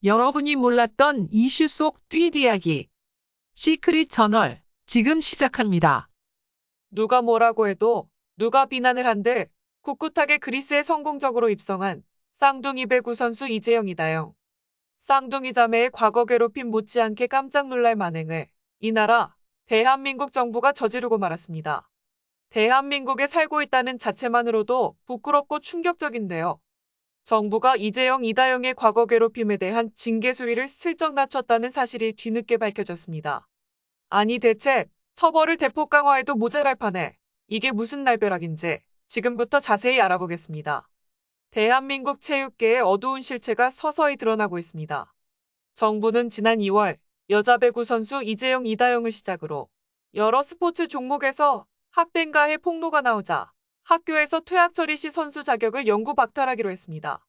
여러분이 몰랐던 이슈 속 뒷이야기. 시크릿 저널, 지금 시작합니다. 누가 뭐라고 해도 누가 비난을 한들 꿋꿋하게 그리스에 성공적으로 입성한 쌍둥이 배구 선수 이재영이다요. 쌍둥이 자매의 과거 괴롭힘 못지않게 깜짝 놀랄 만행을 이 나라 대한민국 정부가 저지르고 말았습니다. 대한민국에 살고 있다는 자체만으로도 부끄럽고 충격적인데요. 정부가 이재영, 이다영의 과거 괴롭힘에 대한 징계 수위를 슬쩍 낮췄다는 사실이 뒤늦게 밝혀졌습니다. 아니 대체 처벌을 대폭 강화해도 모자랄 판에 이게 무슨 날벼락인지 지금부터 자세히 알아보겠습니다. 대한민국 체육계의 어두운 실체가 서서히 드러나고 있습니다. 정부는 지난 2월 여자 배구 선수 이재영, 이다영을 시작으로 여러 스포츠 종목에서 학대 가해 폭로가 나오자 학교에서 퇴학 처리 시 선수 자격을 영구 박탈하기로 했습니다.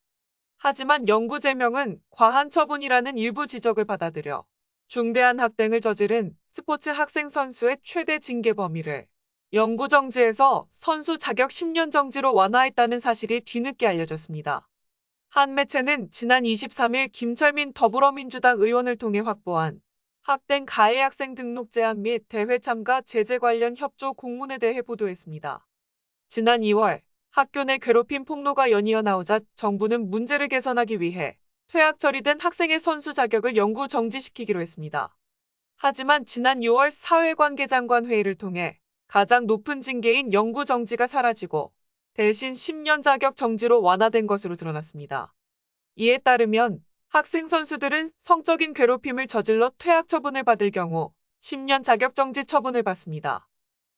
하지만 영구 제명은 과한 처분이라는 일부 지적을 받아들여 중대한 학대를 저지른 스포츠 학생 선수의 최대 징계 범위를 영구 정지에서 선수 자격 10년 정지로 완화했다는 사실이 뒤늦게 알려졌습니다. 한 매체는 지난 23일 김철민 더불어민주당 의원을 통해 확보한 학대 가해 학생 등록 제한 및 대회 참가 제재 관련 협조 공문에 대해 보도했습니다. 지난 2월 학교 내 괴롭힘 폭로가 연이어 나오자 정부는 문제를 개선하기 위해 퇴학 처리된 학생의 선수 자격을 영구 정지시키기로 했습니다. 하지만 지난 6월 사회관계장관 회의를 통해 가장 높은 징계인 영구 정지가 사라지고 대신 10년 자격 정지로 완화된 것으로 드러났습니다. 이에 따르면 학생 선수들은 성적인 괴롭힘을 저질러 퇴학 처분을 받을 경우 10년 자격 정지 처분을 받습니다.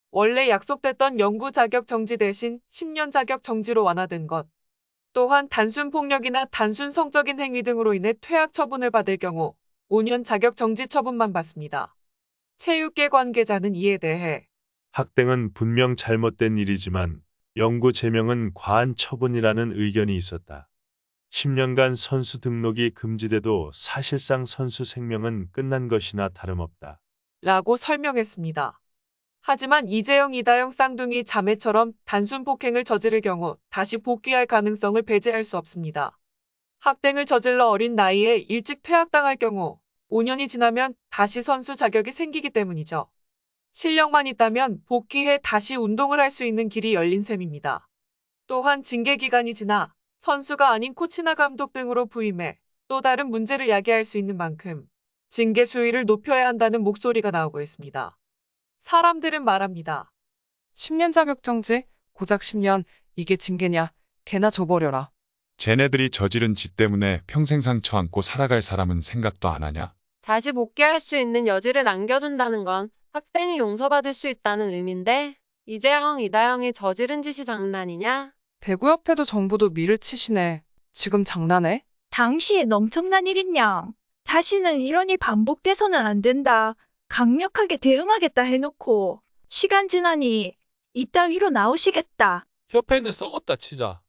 원래 약속됐던 영구 자격 정지 대신 10년 자격 정지로 완화된 것. 또한 단순 폭력이나 단순 성적인 행위 등으로 인해 퇴학 처분을 받을 경우 5년 자격 정지 처분만 받습니다. 체육계 관계자는 이에 대해 학대는 분명 잘못된 일이지만 영구 제명은 과한 처분이라는 의견이 있었다. 10년간 선수 등록이 금지돼도 사실상 선수 생명은 끝난 것이나 다름없다. 라고 설명했습니다. 하지만 이재영, 이다영 쌍둥이 자매처럼 단순 폭행을 저지를 경우 다시 복귀할 가능성을 배제할 수 없습니다. 학대를 저질러 어린 나이에 일찍 퇴학당할 경우 5년이 지나면 다시 선수 자격이 생기기 때문이죠. 실력만 있다면 복귀해 다시 운동을 할 수 있는 길이 열린 셈입니다. 또한 징계 기간이 지나 선수가 아닌 코치나 감독 등으로 부임해 또 다른 문제를 야기할 수 있는 만큼 징계 수위를 높여야 한다는 목소리가 나오고 있습니다. 사람들은 말합니다. 10년 자격정지? 고작 10년, 이게 징계냐? 개나 줘버려라. 쟤네들이 저지른 짓 때문에 평생 상처 안고 살아갈 사람은 생각도 안 하냐? 다시 복귀할 수 있는 여지를 남겨둔다는 건 학생이 용서받을 수 있다는 의미인데 이재영, 이다영이 저지른 짓이 장난이냐? 배구협회도 정부도 미를 치시네. 지금 장난해? 당시엔 엄청난 일이냐. 다시는 이런 일 반복돼서는 안 된다. 강력하게 대응하겠다 해놓고 시간 지나니 이따위로 나오시겠다. 협회는 썩었다 치자.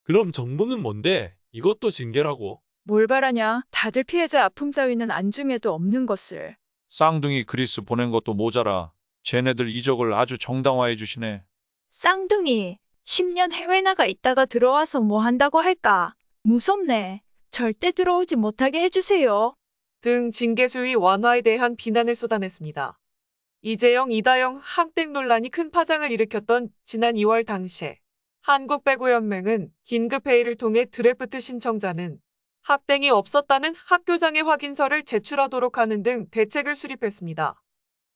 그럼 정부는 뭔데? 이것도 징계라고. 뭘 바라냐. 다들 피해자 아픔 따위는 안중에도 없는 것을. 쌍둥이 그리스 보낸 것도 모자라. 쟤네들 이적을 아주 정당화해 주시네. 쌍둥이 10년 해외 나가 있다가 들어와서 뭐 한다고 할까. 무섭네. 절대 들어오지 못하게 해주세요. 등 징계 수위 완화에 대한 비난을 쏟아냈습니다. 이재영, 이다영 학대 논란이 큰 파장을 일으켰던 지난 2월 당시 한국배구연맹은 긴급회의를 통해 드래프트 신청자는 학대이 없었다는 학교장애 확인서를 제출하도록 하는 등 대책을 수립했습니다.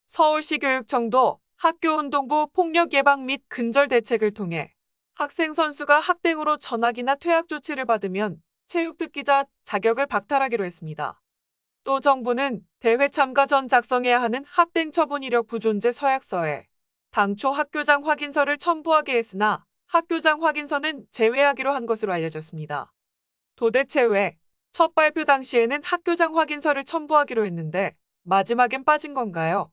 서울시 교육청도 학교운동부 폭력 예방 및 근절 대책을 통해 학생 선수가 학대으로 전학이나 퇴학 조치를 받으면 체육특기자 자격을 박탈하기로 했습니다. 또 정부는 대회 참가 전 작성해야 하는 학대 처분 이력 부존재 서약서에 당초 학교장 확인서를 첨부하게 했으나 학교장 확인서는 제외하기로 한 것으로 알려졌습니다. 도대체 왜 첫 발표 당시에는 학교장 확인서를 첨부하기로 했는데 마지막엔 빠진 건가요?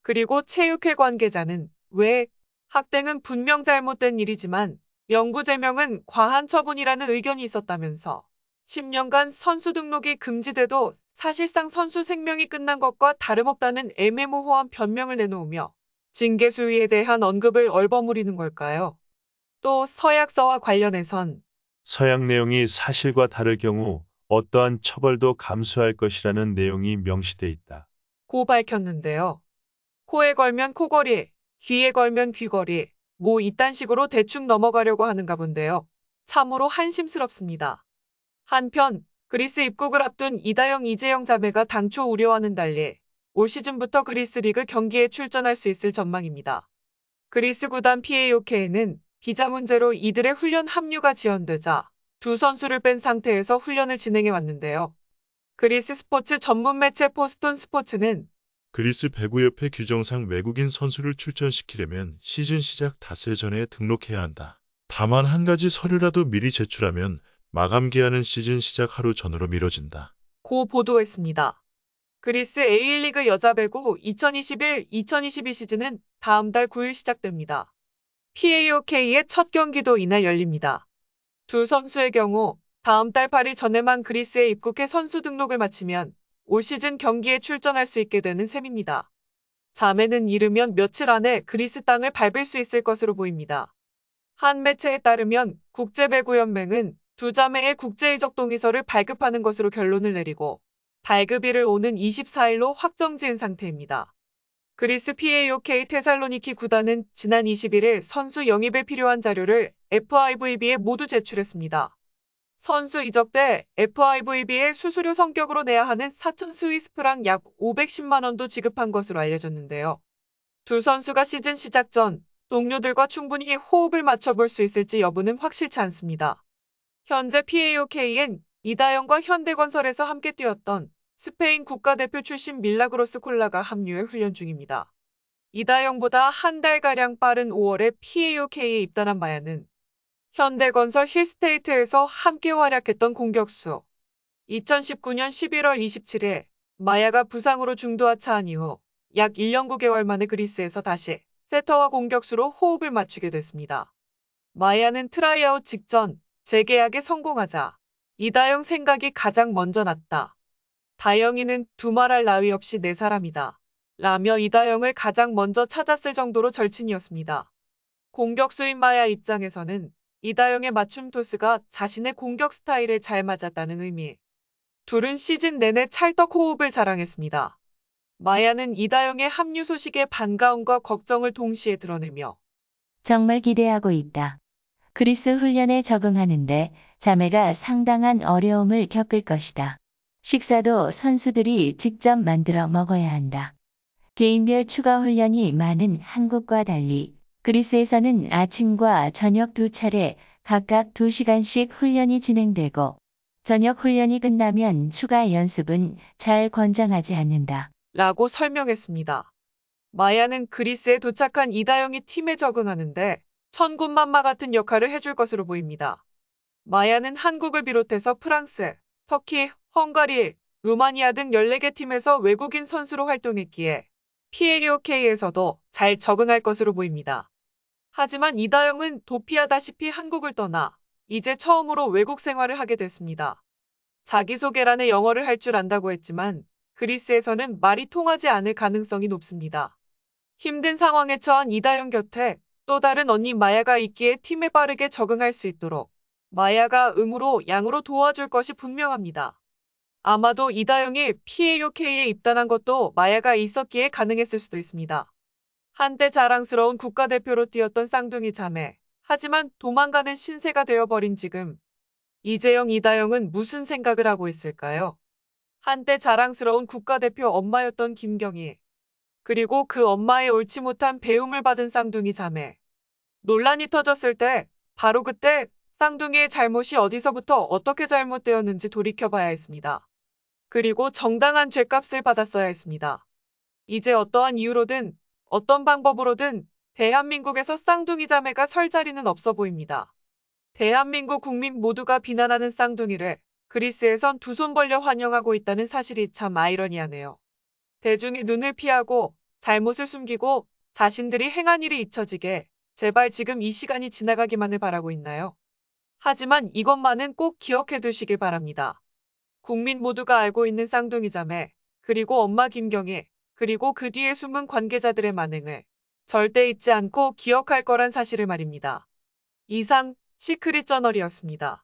그리고 체육회 관계자는 왜 학대는 분명 잘못된 일이지만 영구 제명은 과한 처분이라는 의견이 있었다면서 10년간 선수 등록이 금지돼도 사실상 선수 생명이 끝난 것과 다름없다는 애매모호한 변명을 내놓으며 징계 수위에 대한 언급을 얼버무리는 걸까요? 또 서약서와 관련해선 서약 내용이 사실과 다를 경우 어떠한 처벌도 감수할 것이라는 내용이 명시돼 있다. 고 밝혔는데요. 코에 걸면 코걸이, 귀에 걸면 귀걸이, 뭐 이딴 식으로 대충 넘어가려고 하는가 본데요. 참으로 한심스럽습니다. 한편 그리스 입국을 앞둔 이다영 이재영 자매가 당초 우려와는 달리 올 시즌부터 그리스 리그 경기에 출전할 수 있을 전망입니다. 그리스 구단 PAOK는 비자 문제로 이들의 훈련 합류가 지연되자 두 선수를 뺀 상태에서 훈련을 진행해 왔는데요. 그리스 스포츠 전문 매체 포스톤 스포츠는 그리스 배구협회 규정상 외국인 선수를 출전시키려면 시즌 시작 닷새 전에 등록해야 한다. 다만 한 가지 서류라도 미리 제출하면 마감 기한은 시즌 시작 하루 전으로 미뤄진다. 고 보도했습니다. 그리스 A리그 여자배구 2021-2022 시즌은 다음 달 9일 시작됩니다. PAOK의 첫 경기도 이날 열립니다. 두 선수의 경우 다음 달 8일 전에만 그리스에 입국해 선수 등록을 마치면 올 시즌 경기에 출전할 수 있게 되는 셈입니다. 자매는 이르면 며칠 안에 그리스 땅을 밟을 수 있을 것으로 보입니다. 한 매체에 따르면 국제배구연맹은 두 자매의 국제이적 동의서를 발급하는 것으로 결론을 내리고 발급일을 오는 24일로 확정지은 상태입니다. 그리스 PAOK 테살로니키 구단은 지난 21일 선수 영입에 필요한 자료를 FIVB에 모두 제출했습니다. 선수 이적 때 FIVB에 수수료 성격으로 내야 하는 4천 스위스프랑 약 510만 원도 지급한 것으로 알려졌는데요. 두 선수가 시즌 시작 전 동료들과 충분히 호흡을 맞춰볼 수 있을지 여부는 확실치 않습니다. 현재 PAOK엔 이다영과 현대건설에서 함께 뛰었던 스페인 국가대표 출신 밀라그로스 콜라가 합류해 훈련 중입니다. 이다영보다 한 달가량 빠른 5월에 PAOK에 입단한 마야는 현대건설 힐스테이트에서 함께 활약했던 공격수. 2019년 11월 27일 마야가 부상으로 중도하차한 이후 약 1년 9개월 만에 그리스에서 다시 세터와 공격수로 호흡을 맞추게 됐습니다. 마야는 트라이아웃 직전 재계약에 성공하자 이다영 생각이 가장 먼저 났다. 다영이는 두말할 나위 없이 내 사람이다. 라며 이다영을 가장 먼저 찾았을 정도로 절친이었습니다. 공격수인 마야 입장에서는 이다영의 맞춤 토스가 자신의 공격 스타일에 잘 맞았다는 의미. 둘은 시즌 내내 찰떡 호흡을 자랑했습니다. 마야는 이다영의 합류 소식에 반가움과 걱정을 동시에 드러내며 정말 기대하고 있다. 그리스 훈련에 적응하는데 자매가 상당한 어려움을 겪을 것이다. 식사도 선수들이 직접 만들어 먹어야 한다. 개인별 추가 훈련이 많은 한국과 달리 그리스에서는 아침과 저녁 두 차례 각각 2시간씩 훈련이 진행되고 저녁 훈련이 끝나면 추가 연습은 잘 권장하지 않는다. 라고 설명했습니다. 마야는 그리스에 도착한 이다영이 팀에 적응하는데 천군만마 같은 역할을 해줄 것으로 보입니다. 마야는 한국을 비롯해서 프랑스, 터키, 헝가리, 루마니아 등 14개 팀에서 외국인 선수로 활동했기에 PAOK에서도 잘 적응할 것으로 보입니다. 하지만 이다영은 도피하다시피 한국을 떠나 이제 처음으로 외국 생활을 하게 됐습니다. 자기소개란에 영어를 할 줄 안다고 했지만 그리스에서는 말이 통하지 않을 가능성이 높습니다. 힘든 상황에 처한 이다영 곁에 또 다른 언니 마야가 있기에 팀에 빠르게 적응할 수 있도록 마야가 음으로 양으로 도와줄 것이 분명합니다. 아마도 이다영이 PAOK에 입단한 것도 마야가 있었기에 가능했을 수도 있습니다. 한때 자랑스러운 국가대표로 뛰었던 쌍둥이 자매. 하지만 도망가는 신세가 되어버린 지금 이재영, 이다영은 무슨 생각을 하고 있을까요? 한때 자랑스러운 국가대표 엄마였던 김경희. 그리고 그 엄마의 옳지 못한 배움을 받은 쌍둥이 자매. 논란이 터졌을 때 바로 그때 쌍둥이의 잘못이 어디서부터 어떻게 잘못되었는지 돌이켜봐야 했습니다. 그리고 정당한 죗값을 받았어야 했습니다. 이제 어떠한 이유로든 어떤 방법으로든 대한민국에서 쌍둥이 자매가 설 자리는 없어 보입니다. 대한민국 국민 모두가 비난하는 쌍둥이를 그리스에선 두 손 벌려 환영하고 있다는 사실이 참 아이러니하네요. 대중의 눈을 피하고 잘못을 숨기고 자신들이 행한 일이 잊혀지게 제발 지금 이 시간이 지나가기만을 바라고 있나요? 하지만 이것만은 꼭 기억해 두시길 바랍니다. 국민 모두가 알고 있는 쌍둥이 자매, 그리고 엄마 김경희, 그리고 그 뒤에 숨은 관계자들의 만행을 절대 잊지 않고 기억할 거란 사실을 말입니다. 이상 시크릿 저널이었습니다.